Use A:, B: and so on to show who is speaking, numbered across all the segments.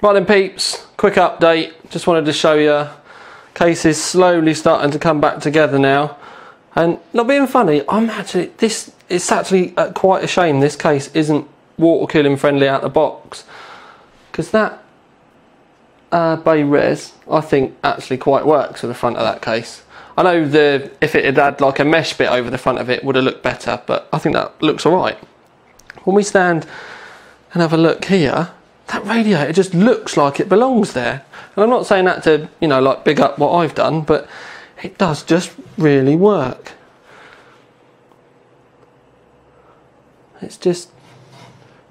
A: Right then peeps, quick update, just wanted to show you, case is slowly starting to come back together now, and not being funny, it's actually quite a shame this case isn't water cooling friendly out the box, because that bay res I think actually quite works for the front of that case. I know if it had had like a mesh bit over the front of it would have looked better, but I think that looks alright. When we stand and have a look here, that radiator just looks like it belongs there. And I'm not saying that to, you know, like big up what I've done, but it does just really work. It's just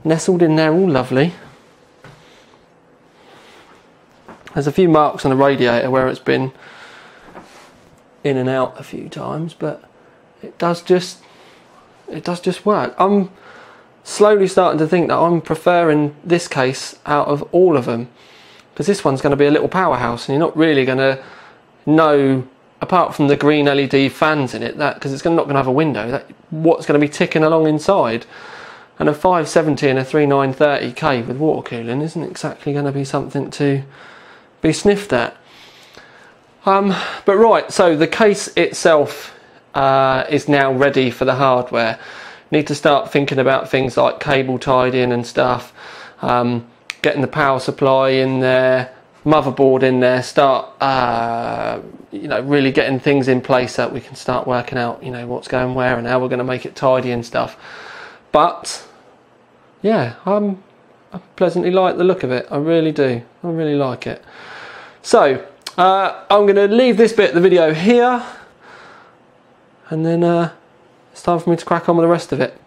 A: nestled in there all lovely. There's a few marks on the radiator where it's been in and out a few times, but it does just work. I'm slowly starting to think that I'm preferring this case out of all of them, because this one's going to be a little powerhouse, and you're not really going to know, apart from the green LED fans in it, that because it's not going to have a window, what's going to be ticking along inside. And a 570 and a 3930K with water cooling isn't exactly going to be something to be sniffed at. But right, so the case itself is now ready for the hardware. Need to start thinking about things like cable tied in and stuff, getting the power supply in there, motherboard in there, start you know, really getting things in place that we can start working out, you know, what's going where and how we're going to make it tidy and stuff. But yeah, I pleasantly like the look of it. I really do. I really like it. So I'm going to leave this bit of the video here, and then it's time for me to crack on with the rest of it.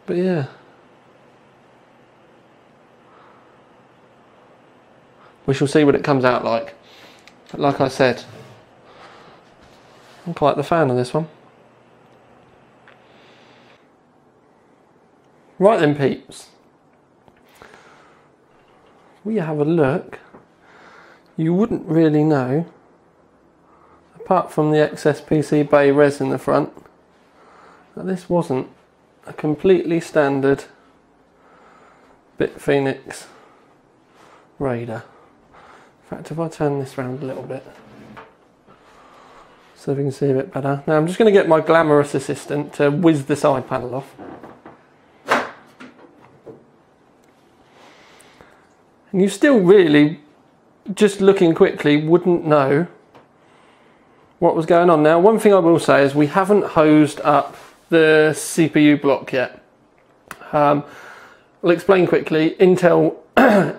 A: But yeah, we shall see what it comes out like. But like I said, I'm quite the fan of this one. Right then peeps, we have a look. You wouldn't really know, apart from the XSPC bay res in the front, that this wasn't a completely standard Bit Phoenix Raider. In fact, if I turn this round a little bit so we can see a bit better. Now I'm just going to get my glamorous assistant to whiz the side panel off. And you still really, just looking quickly, wouldn't know what was going on. Now, one thing I will say is we haven't hosed up the CPU block yet. I'll explain quickly. Intel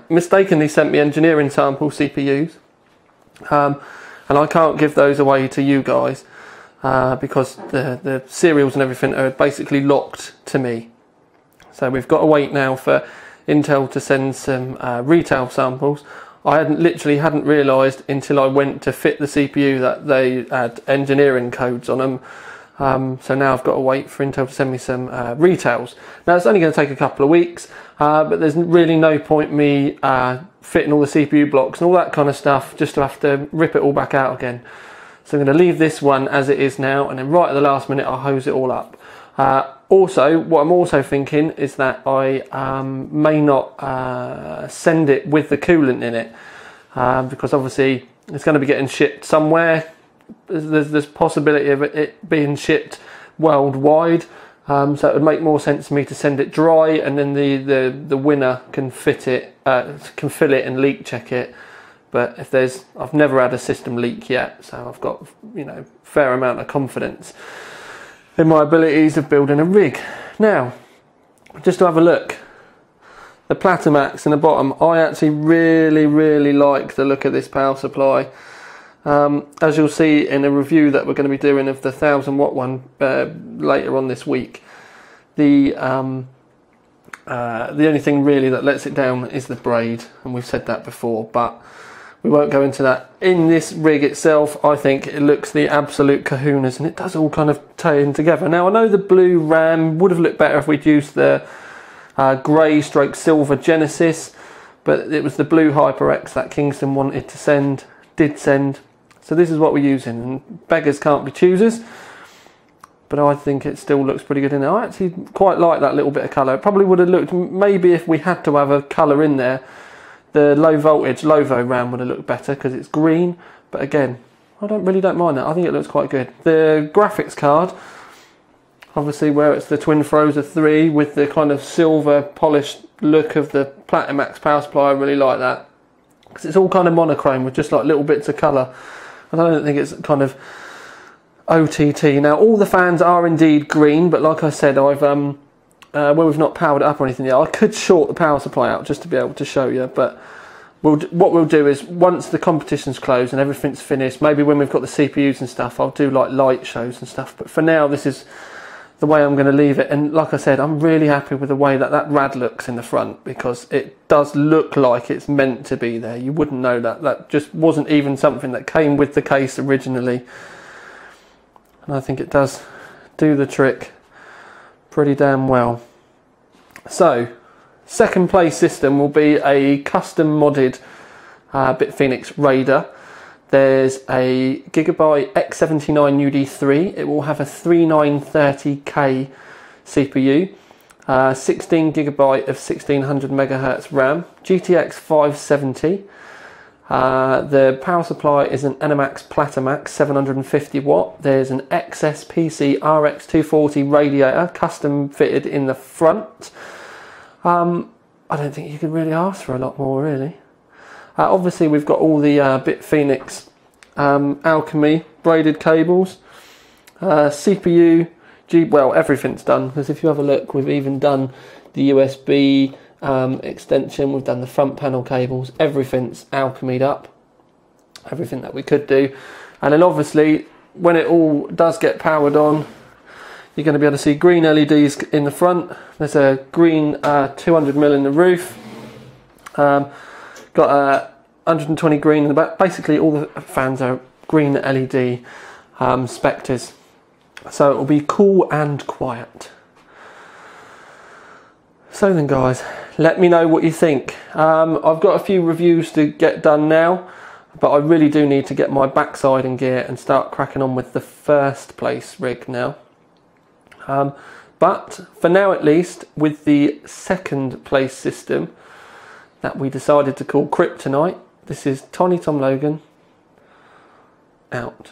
A: mistakenly sent me engineering sample CPUs, and I can't give those away to you guys because the serials and everything are basically locked to me. So we've got to wait now for Intel to send some retail samples. I literally hadn't realised until I went to fit the CPU that they had engineering codes on them. So now I've got to wait for Intel to send me some retails. Now it's only going to take a couple of weeks, but there's really no point me fitting all the CPU blocks and all that kind of stuff just to have to rip it all back out again. So I'm going to leave this one as it is now, and then right at the last minute I'll hose it all up. Also, what I'm also thinking is that I may not send it with the coolant in it, because obviously it's going to be getting shipped somewhere. There's possibility of it being shipped worldwide, so it would make more sense for me to send it dry, and then the winner can fit it, can fill it and leak check it. But if I've never had a system leak yet, so I've got, you know, fair amount of confidence in my abilities of building a rig. Now, just to have a look, the Platimax in the bottom, I actually really like the look of this power supply. As you'll see in a review that we're going to be doing of the 1000-watt one later on this week, the only thing really that lets it down is the braid, and we've said that before, but we won't go into that. In this rig itself, I think it looks the absolute kahunas, and it does all kind of tie in together. Now, I know the blue RAM would have looked better if we'd used the grey stroke silver Genesis, but it was the blue HyperX that Kingston wanted to send, did send. So this is what we're using, and beggars can't be choosers. but I think it still looks pretty good in there. I actually quite like that little bit of colour. It probably would have looked, maybe if we had to have a colour in there, the low voltage Lovo RAM would have looked better because it's green, but again, I really don't mind that. I think it looks quite good. The graphics card, obviously where it's the Twin Frozer 3 with the kind of silver polished look of the Platinum Max power supply, I really like that. Because it's all kind of monochrome with just like little bits of colour. And I don't think it's kind of OTT. Now all the fans are indeed green, but like I said, I've where we've not powered it up or anything yet, I could short the power supply out just to be able to show you, but what we'll do is once the competition's closed and everything's finished, maybe when we've got the CPUs and stuff, I'll do like light shows and stuff, but for now this is the way I'm going to leave it. And like I said, I'm really happy with the way that rad looks in the front, because it does look like it's meant to be there. You wouldn't know that just wasn't even something that came with the case originally, and I think it does do the trick pretty damn well. So second place system will be a custom modded Bitphoenix Raider. There's a Gigabyte X79 UD3. It will have a 3930K CPU, 16 gigabyte of 1600 megahertz RAM, GTX 570. The power supply is an Animax Platimax 750 watt. There's an XSPC RX 240 radiator, custom fitted in the front. I don't think you could really ask for a lot more, really. Obviously we've got all the Bitphoenix Alchemy braided cables, CPU, well, everything's done, because if you have a look, we've even done the USB extension, we've done the front panel cables, everything's alchemied up, everything that we could do. And then obviously when it all does get powered on, you're going to be able to see green LEDs in the front. There's a green 200mm in the roof, got a 120 green in the back. Basically all the fans are green LED Spectres, so it will be cool and quiet. So then guys, let me know what you think. I've got a few reviews to get done now, but I really do need to get my backside in gear and start cracking on with the first place rig now. But for now at least, with the second place system that we decided to call Kryptonite, this is Tiny Tom Logan, out.